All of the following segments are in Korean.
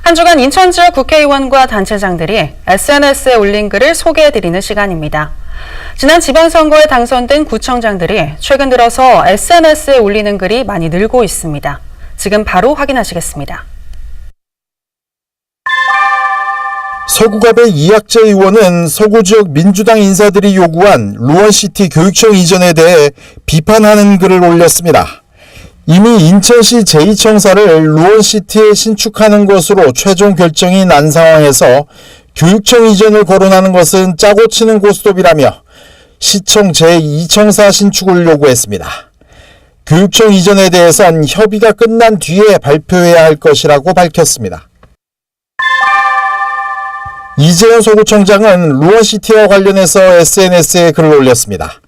한 주간 인천 지역 국회의원과 단체장들이 SNS에 올린 글을 소개해드리는 시간입니다. 지난 지방선거에 당선된 구청장들이 최근 들어서 SNS에 올리는 글이 많이 늘고 있습니다. 지금 바로 확인하시겠습니다. 서구갑의 이학재 의원은 서구 지역 민주당 인사들이 요구한 루원시티 교육청 이전에 대해 비판하는 글을 올렸습니다. 이미 인천시 제2청사를 루원시티에 신축하는 것으로 최종 결정이 난 상황에서 교육청 이전을 거론하는 것은 짜고 치는 고스톱이라며 시청 제2청사 신축을 요구했습니다. 교육청 이전에 대해선 협의가 끝난 뒤에 발표해야 할 것이라고 밝혔습니다. 이재현 서구청장은 루원시티와 관련해서 SNS에 글을 올렸습니다.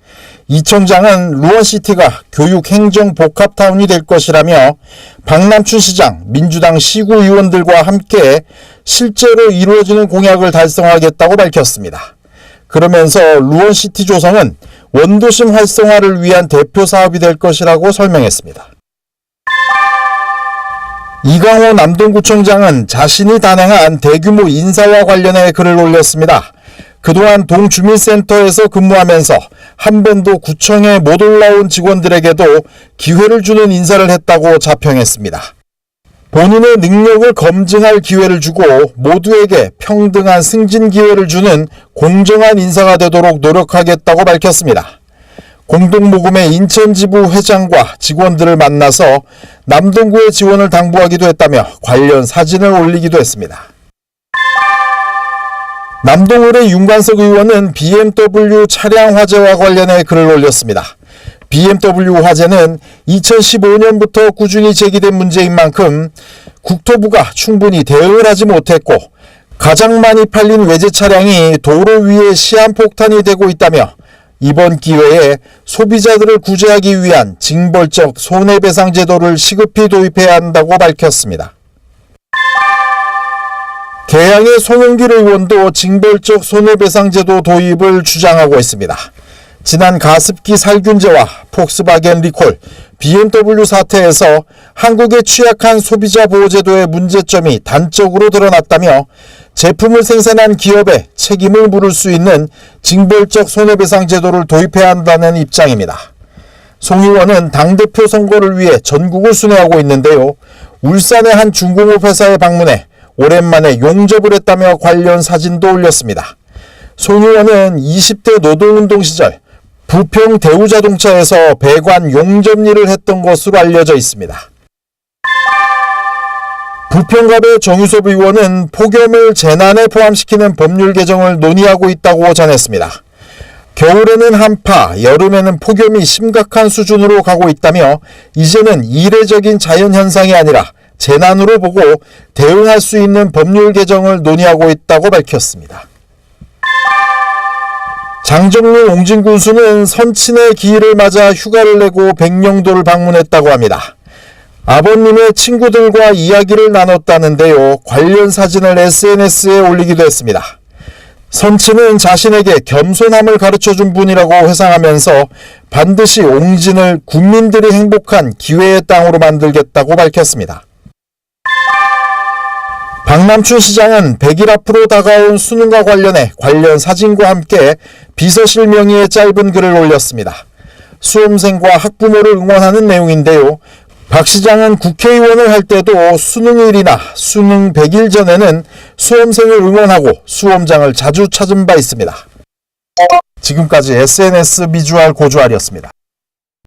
이 청장은 루원시티가 교육행정복합타운이 될 것이라며 박남춘 시장, 민주당 시구 의원들과 함께 실제로 이루어지는 공약을 달성하겠다고 밝혔습니다. 그러면서 루원시티 조성은 원도심 활성화를 위한 대표 사업이 될 것이라고 설명했습니다. 이강호 남동구청장은 자신이 단행한 대규모 인사와 관련해 글을 올렸습니다. 그동안 동주민센터에서 근무하면서 한 번도 구청에 못 올라온 직원들에게도 기회를 주는 인사를 했다고 자평했습니다. 본인의 능력을 검증할 기회를 주고 모두에게 평등한 승진 기회를 주는 공정한 인사가 되도록 노력하겠다고 밝혔습니다. 공동모금의 인천지부 회장과 직원들을 만나서 남동구의 지원을 당부하기도 했다며 관련 사진을 올리기도 했습니다. 남동을의 윤관석 의원은 BMW 차량 화재와 관련해 글을 올렸습니다. BMW 화재는 2015년부터 꾸준히 제기된 문제인 만큼 국토부가 충분히 대응을 하지 못했고 가장 많이 팔린 외제 차량이 도로 위에 시한폭탄이 되고 있다며 이번 기회에 소비자들을 구제하기 위한 징벌적 손해배상 제도를 시급히 도입해야 한다고 밝혔습니다. 계양의 송영길 의원도 징벌적 손해배상 제도 도입을 주장하고 있습니다. 지난 가습기 살균제와 폭스바겐 리콜, BMW 사태에서 한국의 취약한 소비자 보호제도의 문제점이 단적으로 드러났다며 제품을 생산한 기업에 책임을 물을 수 있는 징벌적 손해배상 제도를 도입해야 한다는 입장입니다. 송 의원은 당대표 선거를 위해 전국을 순회하고 있는데요. 울산의 한 중공업 회사에 방문해 오랜만에 용접을 했다며 관련 사진도 올렸습니다. 송 의원은 20대 노동운동 시절 부평 대우자동차에서 배관 용접 일을 했던 것으로 알려져 있습니다. 부평갑의 정유섭 의원은 폭염을 재난에 포함시키는 법률 개정을 논의하고 있다고 전했습니다. 겨울에는 한파, 여름에는 폭염이 심각한 수준으로 가고 있다며 이제는 이례적인 자연현상이 아니라 재난으로 보고 대응할 수 있는 법률 개정을 논의하고 있다고 밝혔습니다. 장정민 옹진군수는 선친의 기일을 맞아 휴가를 내고 백령도를 방문했다고 합니다. 아버님의 친구들과 이야기를 나눴다는데요. 관련 사진을 SNS에 올리기도 했습니다. 선친은 자신에게 겸손함을 가르쳐준 분이라고 회상하면서 반드시 옹진을 국민들이 행복한 기회의 땅으로 만들겠다고 밝혔습니다. 박남춘 시장은 100일 앞으로 다가온 수능과 관련해 관련 사진과 함께 비서실 명의의 짧은 글을 올렸습니다. 수험생과 학부모를 응원하는 내용인데요. 박 시장은 국회의원을 할 때도 수능일이나 수능 100일 전에는 수험생을 응원하고 수험장을 자주 찾은 바 있습니다. 지금까지 SNS 미주알 고주알이었습니다.